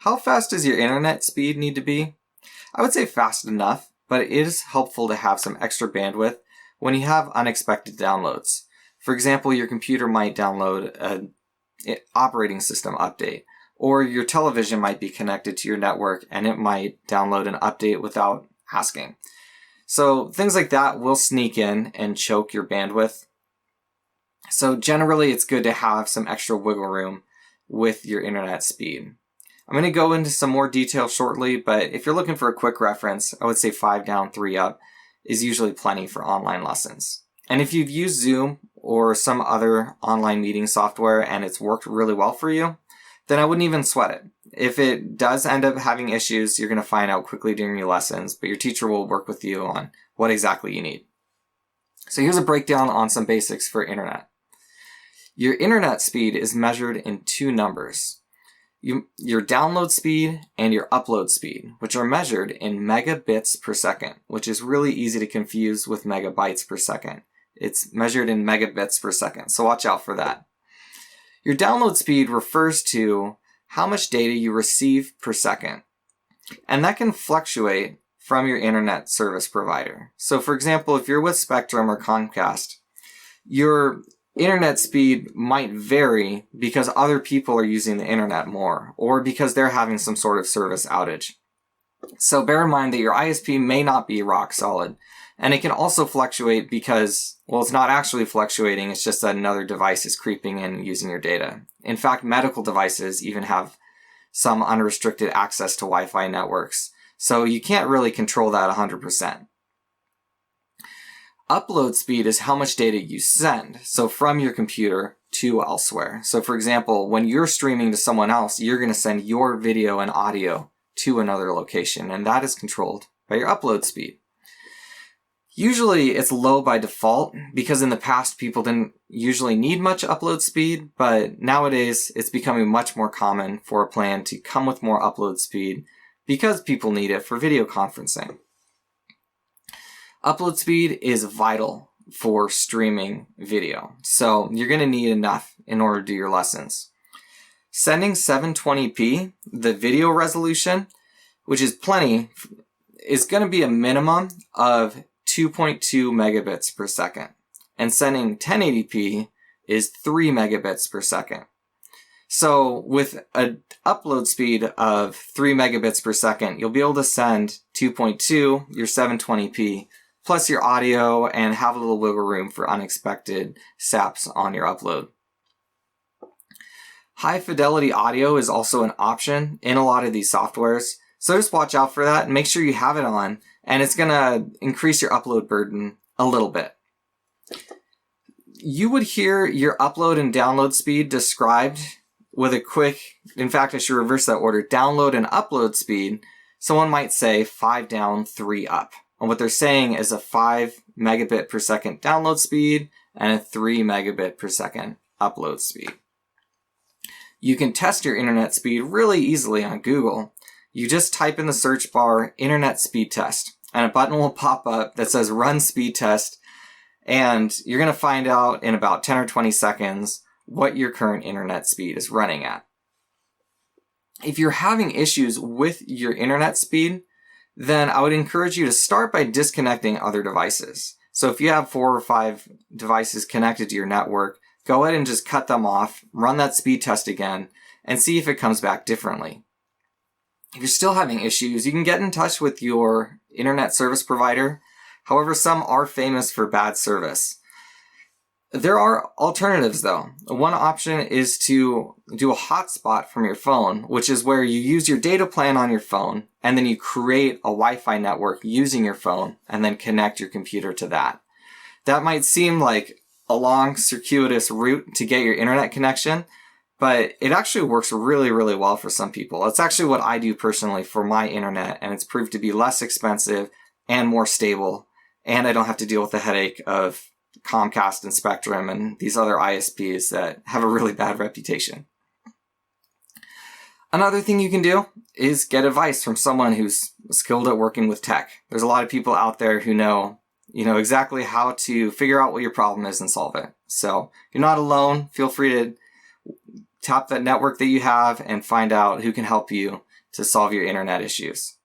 How fast does your internet speed need to be? I would say fast enough, but it is helpful to have some extra bandwidth when you have unexpected downloads. For example, your computer might download an operating system update, or your television might be connected to your network and it might download an update without asking. So things like that will sneak in and choke your bandwidth. So generally it's good to have some extra wiggle room with your internet speed. I'm going to go into some more detail shortly, but if you're looking for a quick reference, I would say 5 down, 3 up is usually plenty for online lessons. And if you've used Zoom or some other online meeting software and it's worked really well for you, then I wouldn't even sweat it. If it does end up having issues, you're going to find out quickly during your lessons, but your teacher will work with you on what exactly you need. So here's a breakdown on some basics for internet. Your internet speed is measured in 2 numbers. Your download speed and your upload speed, which are measured in megabits per second, which is really easy to confuse with megabytes per second. It's measured in megabits per second, so watch out for that. Your download speed refers to how much data you receive per second, and that can fluctuate from your internet service provider. So for example, if you're with Spectrum or Comcast, your internet speed might vary because other people are using the internet more, or because they're having some sort of service outage. So bear in mind that your ISP may not be rock solid, and it can also fluctuate because, well, it's not actually fluctuating, it's just that another device is creeping in and using your data. In fact, medical devices even have some unrestricted access to Wi-Fi networks, so you can't really control that 100%. Upload speed is how much data you send, so from your computer to elsewhere. So for example, when you're streaming to someone else, you're going to send your video and audio to another location, and that is controlled by your upload speed. Usually it's low by default because in the past people didn't usually need much upload speed, but nowadays it's becoming much more common for a plan to come with more upload speed because people need it for video conferencing. Upload speed is vital for streaming video, so you're going to need enough in order to do your lessons. Sending 720p, the video resolution, which is plenty, is going to be a minimum of 2.2 megabits per second, and sending 1080p is 3 megabits per second. So with an upload speed of 3 megabits per second, you'll be able to send 2.2, your 720p, plus your audio, and have a little wiggle room for unexpected saps on your upload. High fidelity audio is also an option in a lot of these softwares, so just watch out for that and make sure you have it on, and it's going to increase your upload burden a little bit. You would hear your upload and download speed described with a quick, in fact I should reverse that order, download and upload speed. Someone might say 5 down, 3 up. And what they're saying is a 5 megabit per second download speed and a 3 megabit per second upload speed. You can test your internet speed really easily on Google. You just type in the search bar internet speed test, and a button will pop up that says run speed test, and you're going to find out in about 10 or 20 seconds what your current internet speed is running at. If you're having issues with your internet speed, then I would encourage you to start by disconnecting other devices. So if you have 4 or 5 devices connected to your network, go ahead and just cut them off, run that speed test again, and see if it comes back differently. If you're still having issues, you can get in touch with your internet service provider. However, some are famous for bad service. There are alternatives though. One option is to do a hotspot from your phone, which is where you use your data plan on your phone and then you create a Wi-Fi network using your phone and then connect your computer to that. That might seem like a long circuitous route to get your internet connection, but it actually works really, really well for some people. It's actually what I do personally for my internet, and it's proved to be less expensive and more stable, and I don't have to deal with the headache of Comcast and Spectrum and these other ISPs that have a really bad reputation. Another thing you can do is get advice from someone who's skilled at working with tech. There's a lot of people out there who know exactly how to figure out what your problem is and solve it. So you're not alone. Feel free to tap that network that you have and find out who can help you to solve your internet issues.